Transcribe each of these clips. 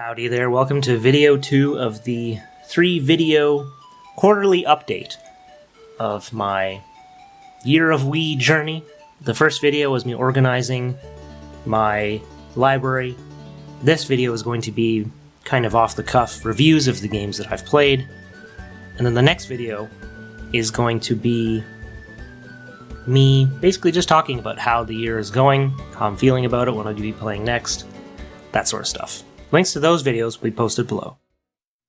Howdy there, welcome to video 2 of the 3-video quarterly update of my Year of Wii journey. The first video was me organizing my library. This video is going to be kind of off-the-cuff reviews of the games that I've played. And then the next video is going to be me basically just talking about how the year is going, how I'm feeling about it, what I'll be playing next, that sort of stuff. Links to those videos will be posted below.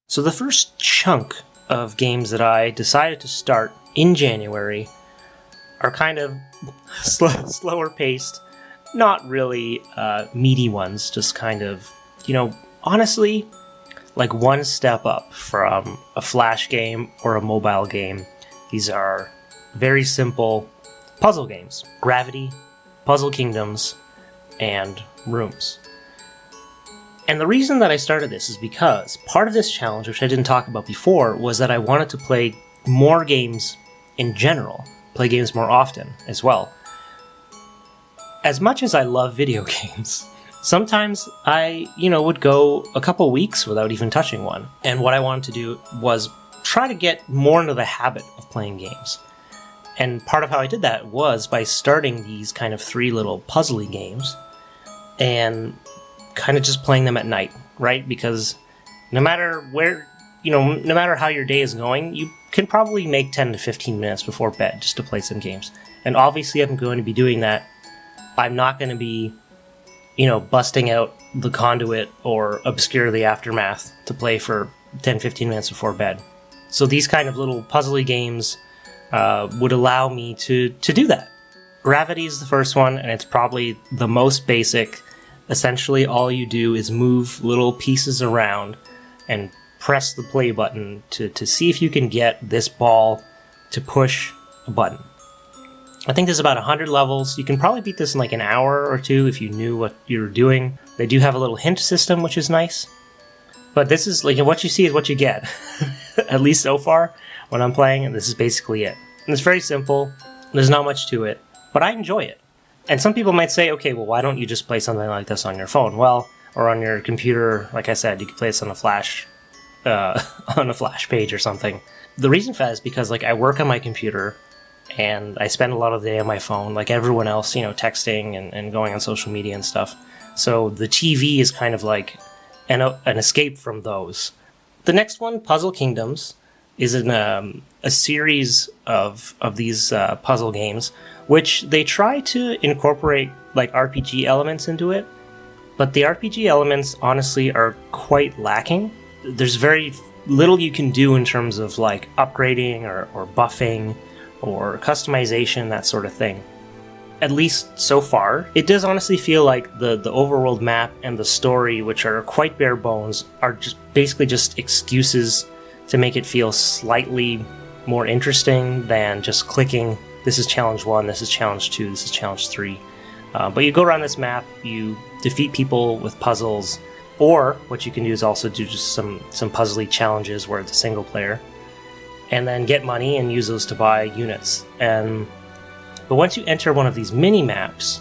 So the first chunk of games that I decided to start in January are kind of slower paced, not really meaty ones, just kind of, honestly, like one step up from a Flash game or a mobile game. These are very simple puzzle games. Gravity, Puzzle Kingdoms, and Rooms. And the reason that I started this is because part of this challenge, which I didn't talk about before, was that I wanted to play more games in general, play games more often as well. As much as I love video games, sometimes I, would go a couple weeks without even touching one. And what I wanted to do was try to get more into the habit of playing games. And part of how I did that was by starting these kind of 3 little puzzly games and kind of just playing them at night, right? Because no matter where, no matter how your day is going, you can probably make 10 to 15 minutes before bed just to play some games. And obviously I'm going to be doing that. I'm not going to be, busting out the Conduit or Obscure the Aftermath to play for 10-15 minutes before bed. So these kind of little puzzly games would allow me to do that. Gravity is the first one, and it's probably the most basic. Essentially, all you do is move little pieces around and press the play button to see if you can get this ball to push a button. I think there's about 100 levels. You can probably beat this in like an hour or 2 if you knew what you were doing. They do have a little hint system, which is nice. But this is, like, what you see is what you get. At least so far, when I'm playing, and this is basically it. And it's very simple. There's not much to it, but I enjoy it. And some people might say, okay, well, why don't you just play something like this on your phone? Well, or on your computer. Like I said, you could play this on a flash page or something. The reason for that is because, I work on my computer, and I spend a lot of the day on my phone, like everyone else, texting and going on social media and stuff. So the TV is kind of like an escape from those. The next one, Puzzle Kingdoms, is a series of these puzzle games, which they try to incorporate RPG elements into it, but the RPG elements honestly are quite lacking. There's very little you can do in terms of upgrading or buffing or customization, that sort of thing. At least so far, it does honestly feel like the overworld map and the story, which are quite bare bones, are basically just excuses to make it feel slightly more interesting than just clicking, this is challenge 1, this is challenge 2, this is challenge 3. But you go around this map, you defeat people with puzzles, or what you can do is also do just some puzzly challenges where it's a single player, and then get money and use those to buy units. But once you enter one of these mini-maps,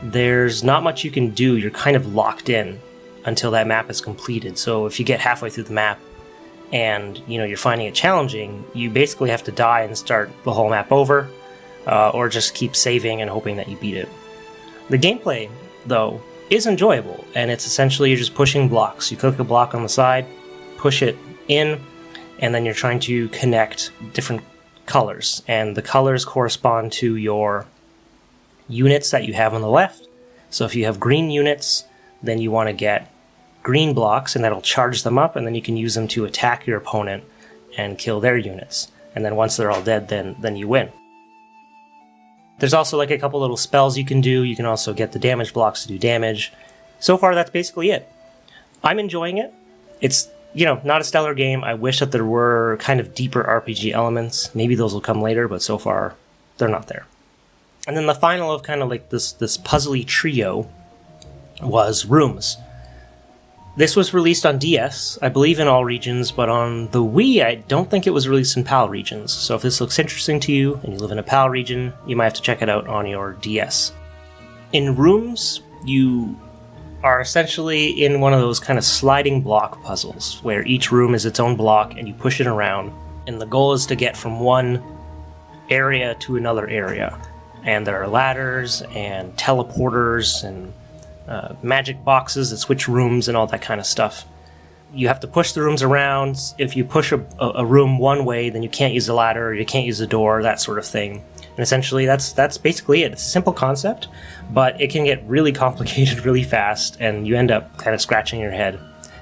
there's not much you can do. You're kind of locked in until that map is completed. So if you get halfway through the map and you're finding it challenging, you basically have to die and start the whole map over, or just keep saving and hoping that you beat it. The gameplay, though, is enjoyable, and it's essentially you're just pushing blocks. You click a block on the side, push it in, and then you're trying to connect different colors, and the colors correspond to your units that you have on the left. So if you have green units, then you want to get green blocks, and that'll charge them up, and then you can use them to attack your opponent and kill their units. And then once they're all dead, then you win. There's also a couple little spells you can do. You can also get the damage blocks to do damage. So far, that's basically it. I'm enjoying it. It's not a stellar game. I wish that there were kind of deeper RPG elements. Maybe those will come later, but so far, they're not there. And then the final of kind of this puzzly trio was Rooms. This was released on DS, I believe in all regions, but on the Wii, I don't think it was released in PAL regions. So if this looks interesting to you, and you live in a PAL region, you might have to check it out on your DS. In Rooms, you are essentially in one of those kind of sliding block puzzles where each room is its own block and you push it around, and the goal is to get from one area to another area. And there are ladders and teleporters and magic boxes that switch rooms and all that kind of stuff. You have to push the rooms around. If you push a room one way, then you can't use the ladder, or you can't use the door, that sort of thing. And essentially, that's basically it. It's a simple concept, but it can get really complicated really fast, and you end up kind of scratching your head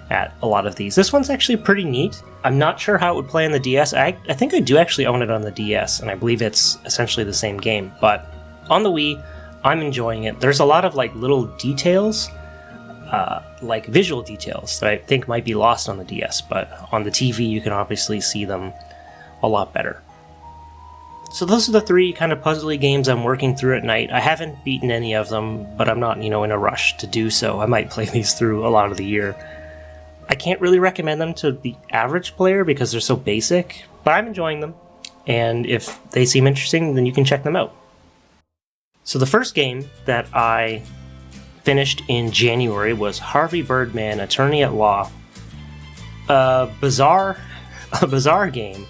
at a lot of these. This one's actually pretty neat. I'm not sure how it would play on the DS. I think I do actually own it on the DS, and I believe it's essentially the same game. But on the Wii, I'm enjoying it. There's a lot of like little details, like visual details that I think might be lost on the DS, but on the TV you can obviously see them a lot better. So those are the three kind of puzzly games I'm working through at night. I haven't beaten any of them, but I'm not, in a rush to do so. I might play these through a lot of the year. I can't really recommend them to the average player because they're so basic, but I'm enjoying them, and if they seem interesting, then you can check them out. So the first game that I finished in January was Harvey Birdman, Attorney at Law. A bizarre game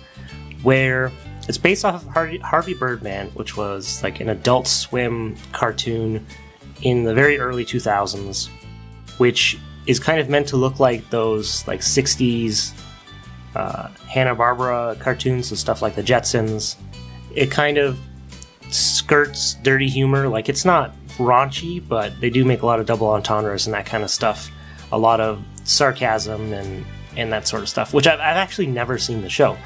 where it's based off of Harvey Birdman, which was like an Adult Swim cartoon in the very early 2000s, which is kind of meant to look like those like 60s Hanna-Barbera cartoons, so stuff like the Jetsons. It kind of skirts dirty humor. Like, it's not raunchy, but they do make a lot of double entendres and that kind of stuff. A lot of sarcasm and that sort of stuff, which I've actually never seen the show.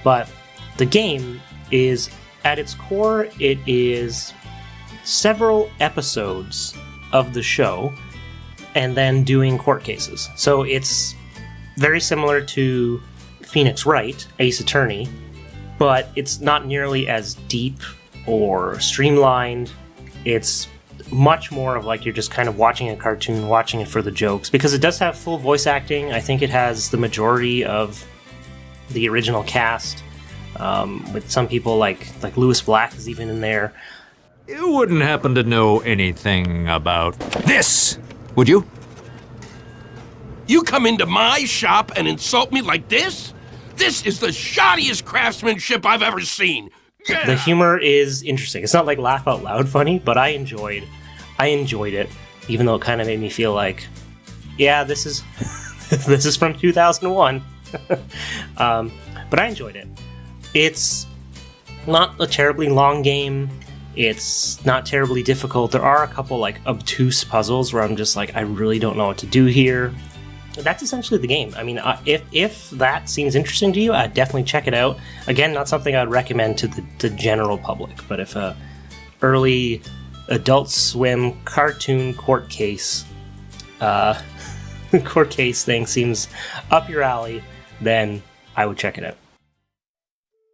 But the game is, at its core, it is several episodes of the show and then doing court cases. So it's very similar to Phoenix Wright, Ace Attorney, but it's not nearly as deep or streamlined. It's much more of like you're just kind of watching a cartoon, watching it for the jokes, because it does have full voice acting. I think it has the majority of the original cast, with some people like Louis Black is even in there. You wouldn't happen to know anything about this, would you? You come into my shop and insult me like this? This is the shoddiest craftsmanship I've ever seen. Yeah. The humor is interesting. It's not like laugh out loud funny, but I enjoyed it, even though it kind of made me feel like, yeah, this is this is from 2001. But I enjoyed it. It's not a terribly long game. It's not terribly difficult. There are a couple like obtuse puzzles where I'm just like, I really don't know what to do here. That's essentially the game. I mean, if that seems interesting to you, I'd definitely check it out. Again, not something I'd recommend to the general public, but if a early Adult Swim cartoon court case thing seems up your alley, then I would check it out.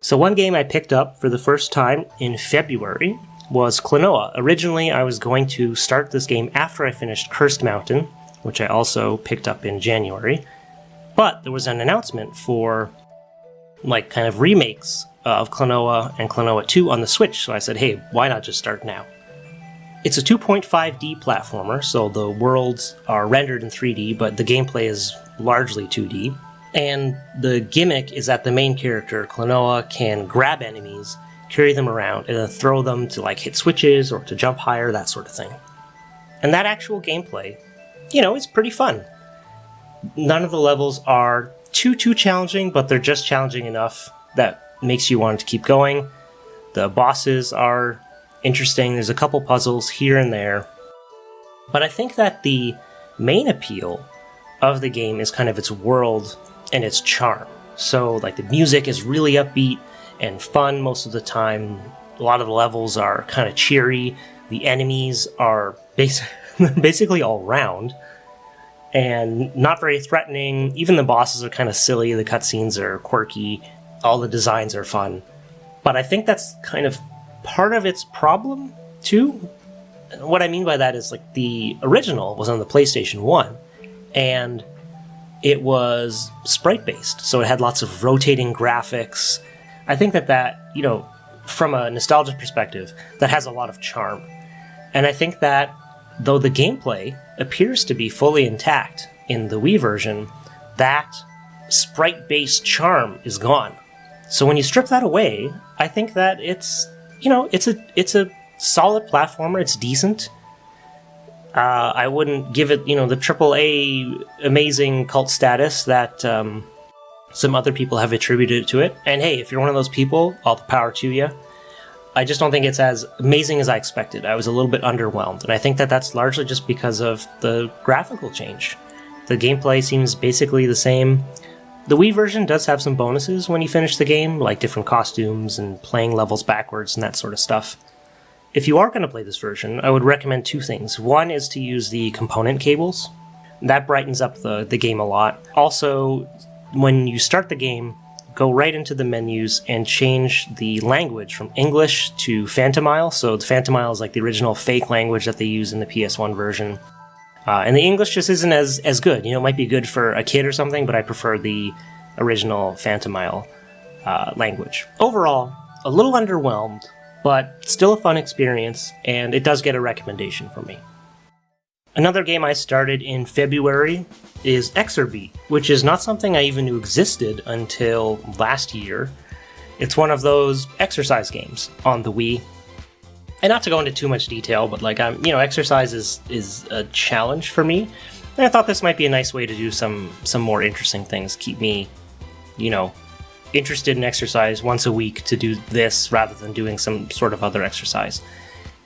So one game I picked up for the first time in February was Klonoa. Originally, I was going to start this game after I finished Cursed Mountain, which I also picked up in January. But there was an announcement for like kind of remakes of Klonoa and Klonoa 2 on the Switch, so I said, hey, why not just start now? It's a 2.5D platformer, so the worlds are rendered in 3D, but the gameplay is largely 2D. And the gimmick is that the main character, Klonoa, can grab enemies, carry them around, and then throw them to like hit switches or to jump higher, that sort of thing. And that actual gameplay, it's pretty fun. None of the levels are too challenging, but they're just challenging enough that makes you want to keep going. The bosses are interesting. There's a couple puzzles here and there. But I think that the main appeal of the game is kind of its world and its charm. So like the music is really upbeat and fun most of the time. A lot of the levels are kind of cheery. The enemies are basically all round and not very threatening. Even the bosses are kind of silly. The cutscenes are quirky. All the designs are fun. But I think that's kind of part of its problem too. What I mean by that is like the original was on the PlayStation 1 and it was sprite-based, so it had lots of rotating graphics. I think that from a nostalgia perspective, that has a lot of charm. And I think that though the gameplay appears to be fully intact in the Wii version, that sprite-based charm is gone. So when you strip that away, I think that it's a solid platformer. It's decent. I wouldn't give it, the AAA amazing cult status that some other people have attributed to it. And hey, if you're one of those people, all the power to you. I just don't think it's as amazing as I expected. I was a little bit underwhelmed, and I think that that's largely just because of the graphical change. The gameplay seems basically the same. The Wii version does have some bonuses when you finish the game, like different costumes and playing levels backwards and that sort of stuff. If you are going to play this version, I would recommend two things. One is to use the component cables. That brightens up the game a lot. Also, when you start the game, go right into the menus and change the language from English to Phantomile. So the Phantomile is like the original fake language that they use in the PS1 version. And the English just isn't as good. It might be good for a kid or something, but I prefer the original Phantomile language. Overall, a little underwhelmed, but still a fun experience, and it does get a recommendation from me. Another game I started in February is Exerbeat, which is not something I even knew existed until last year. It's one of those exercise games on the Wii. And not to go into too much detail, but exercise is a challenge for me. And I thought this might be a nice way to do some more interesting things, keep me, interested in exercise once a week to do this rather than doing some sort of other exercise.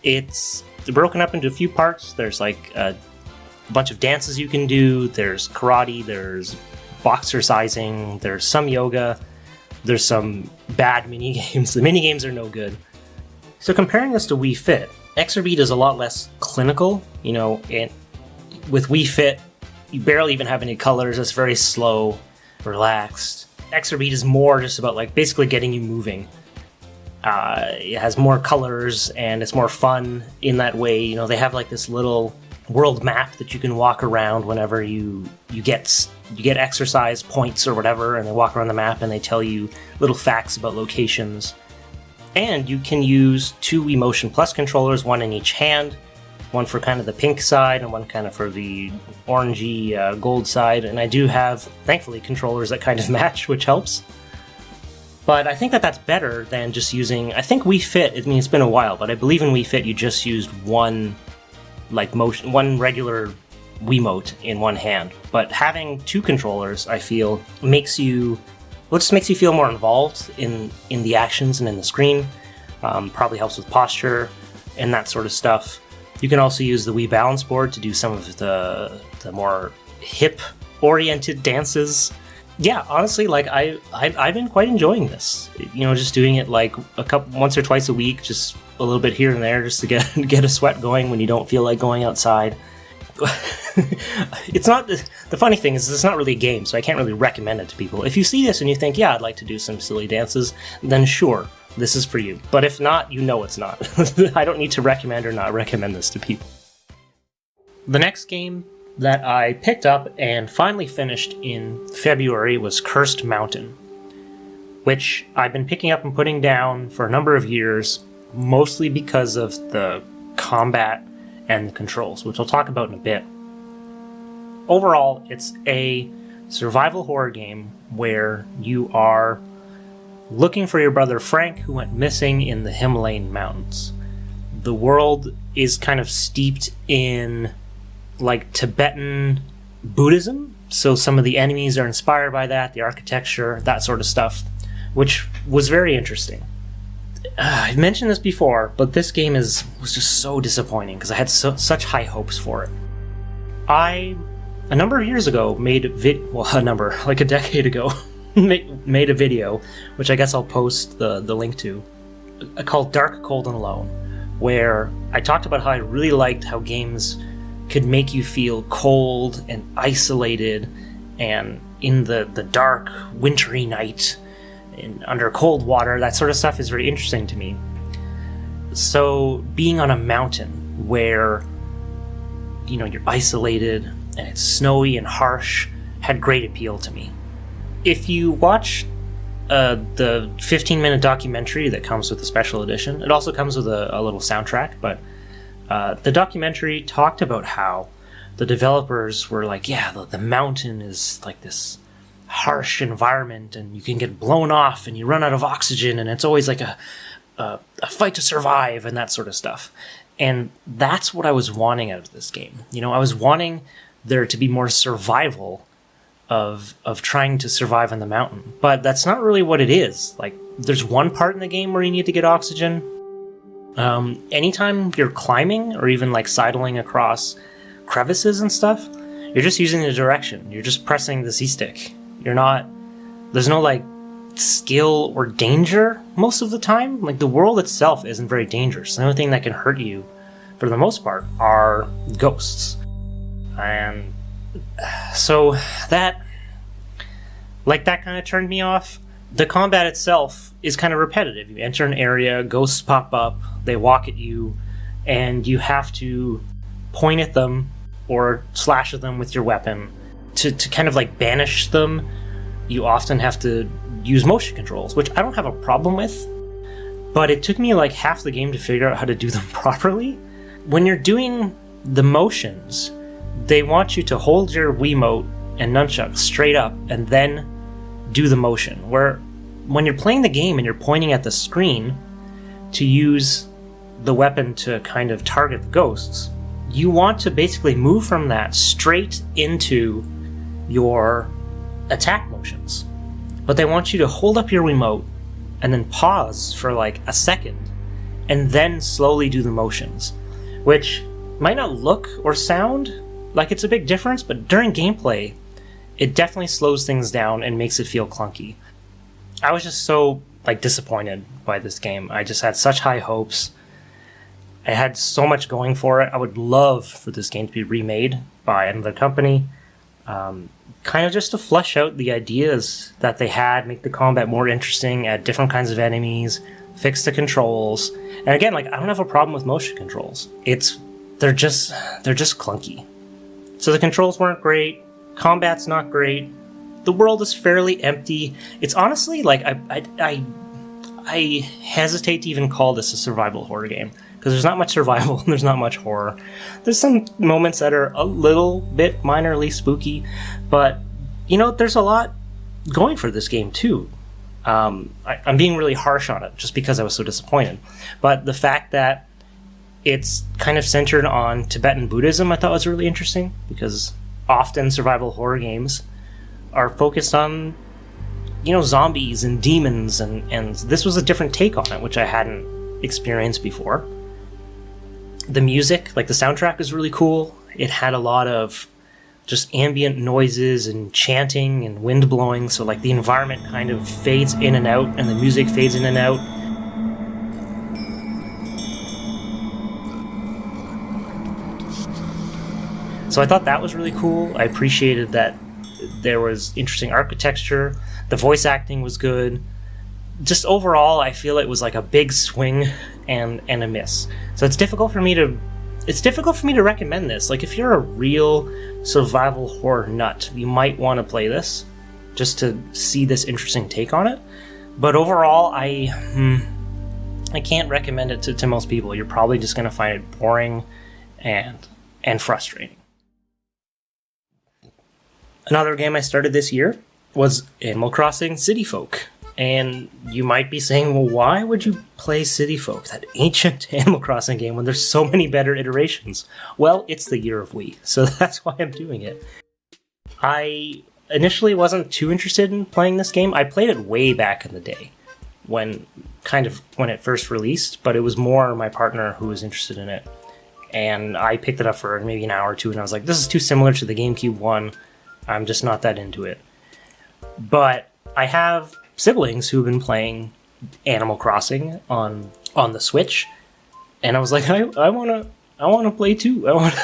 It's broken up into a few parts. There's like a bunch of dances you can do. There's karate, there's boxercising, there's some yoga, there's some bad mini games. The mini games are no good. So comparing this to Wii Fit, Exerbeat is a lot less clinical. And with Wii Fit, you barely even have any colors. It's very slow, relaxed. Exerbeat is more just about basically getting you moving. It has more colors and it's more fun in that way. They have this little world map that you can walk around whenever you get exercise points or whatever, and they walk around the map and they tell you little facts about locations. And you can use two Wii Motion Plus controllers, one in each hand, one for kind of the pink side and one kind of for the orangey gold side. And I do have, thankfully, controllers that kind of match, which helps. But I think that that's better than just using, I think Wii Fit, it's been a while, but I believe in Wii Fit you just used one regular Wiimote in one hand. But having two controllers, I feel, just makes you feel more involved in the actions and in the screen. Probably helps with posture and that sort of stuff. You can also use the Wii Balance Board to do some of the more hip-oriented dances. Yeah, honestly, I've been quite enjoying this. Just doing it once or twice a week, just a little bit here and there, just to get a sweat going when you don't feel like going outside. It's not the funny thing is it's not really a game, so I can't really recommend it to people. If you see this and you think, yeah, I'd like to do some silly dances, then sure, this is for you. But if not, it's not. I don't need to recommend or not recommend this to people. The next game that I picked up and finally finished in February was Cursed Mountain, which I've been picking up and putting down for a number of years, mostly because of the combat and the controls, which I'll talk about in a bit. Overall, it's a survival horror game where you are looking for your brother Frank, who went missing in the Himalayan mountains. The world is kind of steeped in Tibetan Buddhism, so some of the enemies are inspired by that, the architecture, that sort of stuff, which was very interesting. I've mentioned this before, but this game was just so disappointing because I had such high hopes for it. A number of years ago, like a decade ago, made a video, which I guess I'll post the link to, called Dark, Cold, and Alone, where I talked about how I really liked how games could make you feel cold and isolated and in the dark, wintry night and under cold water. That sort of stuff is very interesting to me. So being on a mountain where you're isolated and it's snowy and harsh had great appeal to me. If you watch the 15-minute documentary that comes with the special edition, it also comes with a little soundtrack, but The documentary talked about how the developers were like, yeah, the mountain is like this harsh environment, and you can get blown off, and you run out of oxygen, and it's always like a fight to survive, and that sort of stuff. And that's what I was wanting out of this game. I was wanting there to be more survival of trying to survive on the mountain. But that's not really what it is. Like, there's one part in the game where you need to get oxygen. Anytime you're climbing or even like sidling across crevices and stuff, you're just using the direction. You're just pressing the C-stick. There's no like skill or danger most of the time. Like, the world itself isn't very dangerous. The only thing that can hurt you for the most part are ghosts. And so that kind of turned me off. The combat itself is kind of repetitive. You enter an area, ghosts pop up, they walk at you, and you have to point at them or slash at them with your weapon. To kind of like banish them, you often have to use motion controls, which I don't have a problem with, but it took me like half the game to figure out how to do them properly. When you're doing the motions, they want you to hold your Wiimote and nunchuck straight up and then do the motion. Where when you're playing the game and you're pointing at the screen to use the weapon to kind of target the ghosts, you want to basically move from that straight into your attack motions. But they want you to hold up your Wiimote and then pause for like a second and then slowly do the motions, which might not look or sound like it's a big difference, but during gameplay, it definitely slows things down and makes it feel clunky. I was just so like disappointed by this game. I just had such high hopes. I had so much going for it. I would love for this game to be remade by another company, kind of just to flesh out the ideas that they had, make the combat more interesting, add different kinds of enemies, fix the controls. And again, like, I don't have a problem with motion controls. They're just clunky. So the controls weren't great. Combat's not great. The world is fairly empty. It's honestly like I hesitate to even call this a survival horror game, because there's not much survival and there's not much horror. There's some moments that are a little bit minorly spooky, but there's a lot going for this game too. I'm being really harsh on it just because I was so disappointed. But the fact that it's kind of centered on Tibetan Buddhism I thought was really interesting, because often survival horror games are focused on zombies and demons, and this was a different take on it, which I hadn't experienced before. The music, like the soundtrack, is really cool. It had a lot of just ambient noises and chanting and wind blowing, so like the environment kind of fades in and out and the music fades in and out. So I thought that was really cool. I appreciated that there was interesting architecture. The voice acting was good. Just overall, I feel it was like a big swing and a miss. So it's difficult for me to recommend this. Like, if you're a real survival horror nut, you might want to play this just to see this interesting take on it. But overall, I can't recommend it to most people. You're probably just going to find it boring and frustrating. Another game I started this year was Animal Crossing City Folk. And you might be saying, well, why would you play City Folk, that ancient Animal Crossing game, when there's so many better iterations? Well, it's the year of Wii, so that's why I'm doing it. I initially wasn't too interested in playing this game. I played it way back in the day, when it first released, but it was more my partner who was interested in it. And I picked it up for maybe an hour or two, and I was like, this is too similar to the GameCube one. I'm just not that into it. But I have siblings who've been playing Animal Crossing on the Switch, and I was like, I want to play too. I want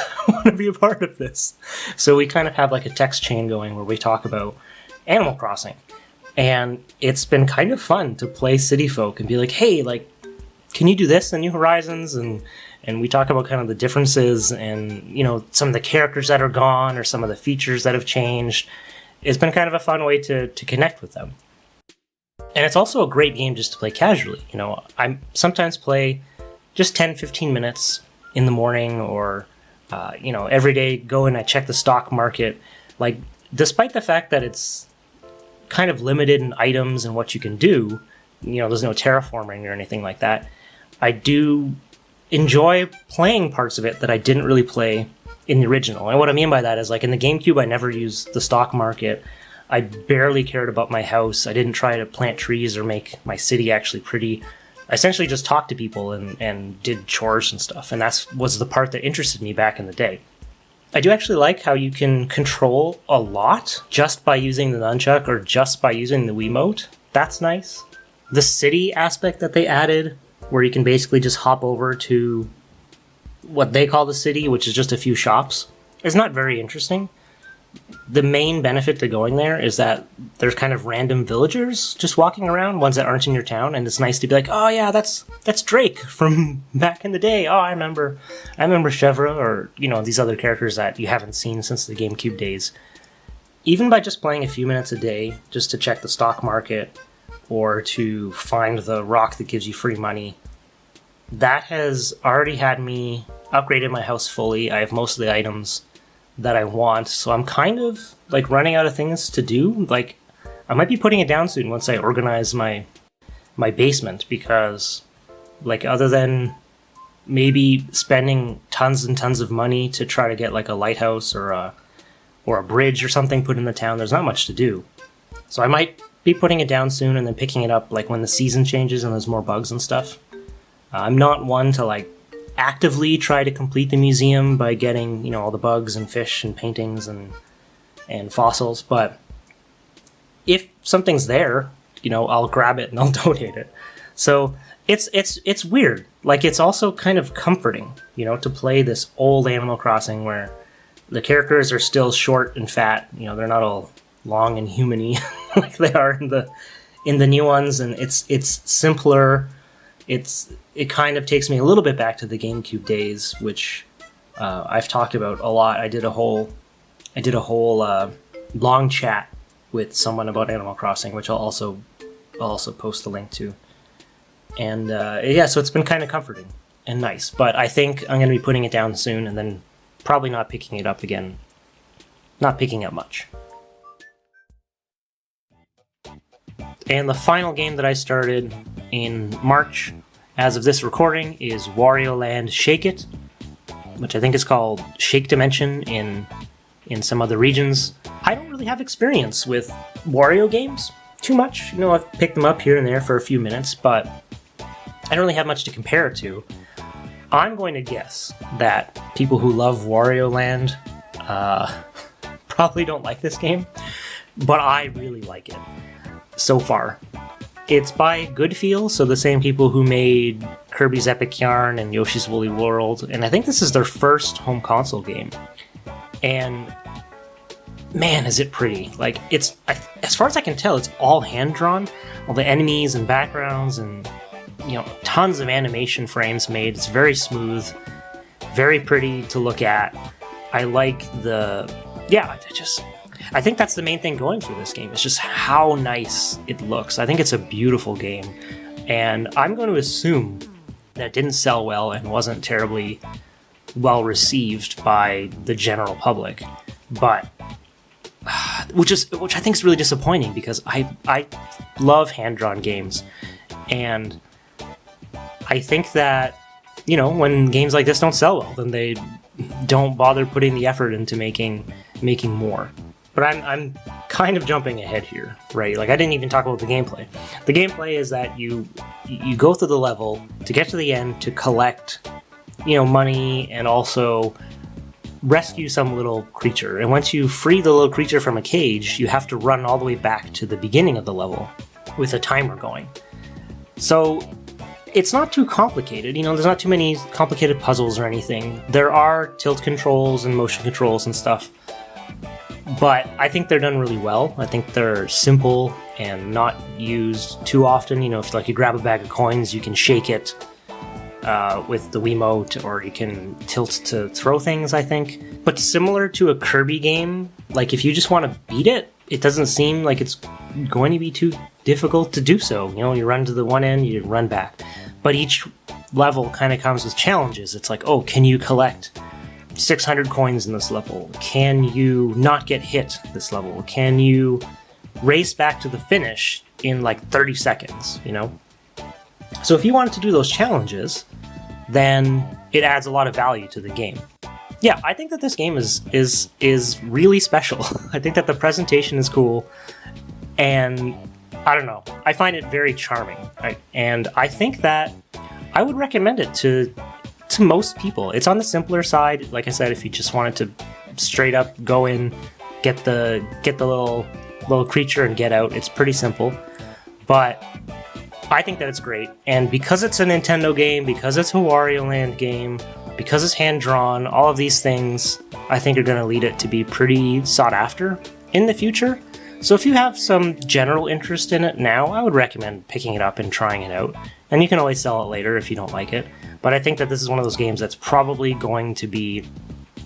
to be a part of this. So we kind of have like a text chain going where we talk about Animal Crossing, and it's been kind of fun to play City Folk and be like, hey, like, can you do this in New Horizons? And we talk about kind of the differences and, some of the characters that are gone or some of the features that have changed. It's been kind of a fun way to connect with them. And it's also a great game just to play casually. I sometimes play just 10, 15 minutes in the morning, or every day go and I check the stock market. Like, despite the fact that it's kind of limited in items and what you can do, there's no terraforming or anything like that, I do enjoy playing parts of it that I didn't really play in the original. And what I mean by that is, like, in the GameCube, I never used the stock market. I barely cared about my house. I didn't try to plant trees or make my city actually pretty. I essentially just talked to people and did chores and stuff, and that was the part that interested me back in the day. I do actually like how you can control a lot just by using the nunchuck or just by using the Wiimote. That's nice. The city aspect that they added, where you can basically just hop over to what they call the city, which is just a few shops, is not very interesting. The main benefit to going there is that there's kind of random villagers just walking around, ones that aren't in your town, and it's nice to be like, oh yeah, that's Drake from back in the day. Oh, I remember Chevra, or these other characters that you haven't seen since the GameCube days. Even by just playing a few minutes a day, just to check the stock market or to find the rock that gives you free money, that has already had me upgraded my house fully. I have most of the items that I want, so I'm kind of like running out of things to do. Like, I might be putting it down soon once I organize my basement, because, like, other than maybe spending tons and tons of money to try to get like a lighthouse or a bridge or something put in the town, there's not much to do. So I might be putting it down soon and then picking it up like when the season changes and there's more bugs and stuff. I'm not one to like actively try to complete the museum by getting, all the bugs and fish and paintings and fossils, but if something's there, I'll grab it and I'll donate it. So it's weird. Like, it's also kind of comforting, to play this old Animal Crossing where the characters are still short and fat. They're not all long and human-y like they are in the new ones, and it's simpler. It kind of takes me a little bit back to the GameCube days, which I've talked about a lot. I did a whole long chat with someone about Animal Crossing, which I'll also post the link to. And so it's been kind of comforting and nice. But I think I'm going to be putting it down soon, and then probably not picking it up again. Not picking up much. And the final game that I started in March, as of this recording, is Wario Land Shake It, which I think is called Shake Dimension in some other regions. I don't really have experience with Wario games too much. I've picked them up here and there for a few minutes, but I don't really have much to compare it to. I'm going to guess that people who love Wario Land probably don't like this game, but I really like it so far. It's by Goodfeel, so the same people who made Kirby's Epic Yarn and Yoshi's Woolly World, and I think this is their first home console game. And man, is it pretty. Like, it's, as far as I can tell, it's all hand-drawn. All the enemies and backgrounds and, tons of animation frames made. It's very smooth, very pretty to look at. I like I think that's the main thing going for this game. It's just how nice it looks. I think it's a beautiful game. And I'm going to assume that it didn't sell well and wasn't terribly well received by the general public. But which I think is really disappointing, because I love hand-drawn games. And I think that, when games like this don't sell well, then they don't bother putting the effort into making more. But I'm kind of jumping ahead here, right? Like, I didn't even talk about the gameplay. The gameplay is that you go through the level to get to the end to collect, money, and also rescue some little creature. And once you free the little creature from a cage, you have to run all the way back to the beginning of the level with a timer going. So it's not too complicated. There's not too many complicated puzzles or anything. There are tilt controls and motion controls and stuff. But I think they're done really well. I think they're simple and not used too often. If you grab a bag of coins, you can shake it with the Wiimote, or you can tilt to throw things, I think. But similar to a Kirby game, like, if you just want to beat it, it doesn't seem like it's going to be too difficult to do so. You run to the one end, you run back. But each level kind of comes with challenges. It's like, oh, can you collect 600 coins in this level? Can you not get hit this level? Can you race back to the finish in like 30 seconds, you know? So if you wanted to do those challenges, then it adds a lot of value to the game. Yeah, I think that this game is really special. I think that the presentation is cool, and I don't know, I find it very charming. And I think that I would recommend it to most people. It's on the simpler side. Like I said, if you just wanted to straight up go in, get the little creature and get out, it's pretty simple. But I think that it's great. And because it's a Nintendo game, because it's a Wario Land game, because it's hand-drawn, all of these things I think are going to lead it to be pretty sought after in the future. So if you have some general interest in it now, I would recommend picking it up and trying it out. And you can always sell it later if you don't like it. But I think that this is one of those games that's probably going to be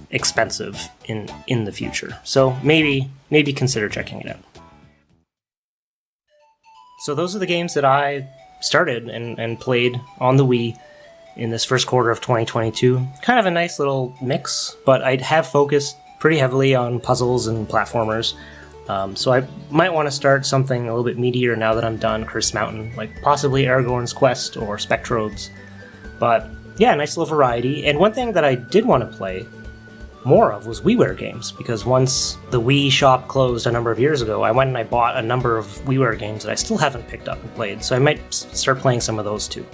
expensive in the future. So maybe consider checking it out. So those are the games that I started and played on the Wii in this first quarter of 2022. Kind of a nice little mix, but I have focused pretty heavily on puzzles and platformers. So I might want to start something a little bit meatier now that I'm done Cursed Mountain, like possibly Aragorn's Quest or Spectrodes. But yeah, nice little variety. And one thing that I did want to play more of was WiiWare games, because once the Wii shop closed a number of years ago, I went and I bought a number of WiiWare games that I still haven't picked up and played, so I might start playing some of those too.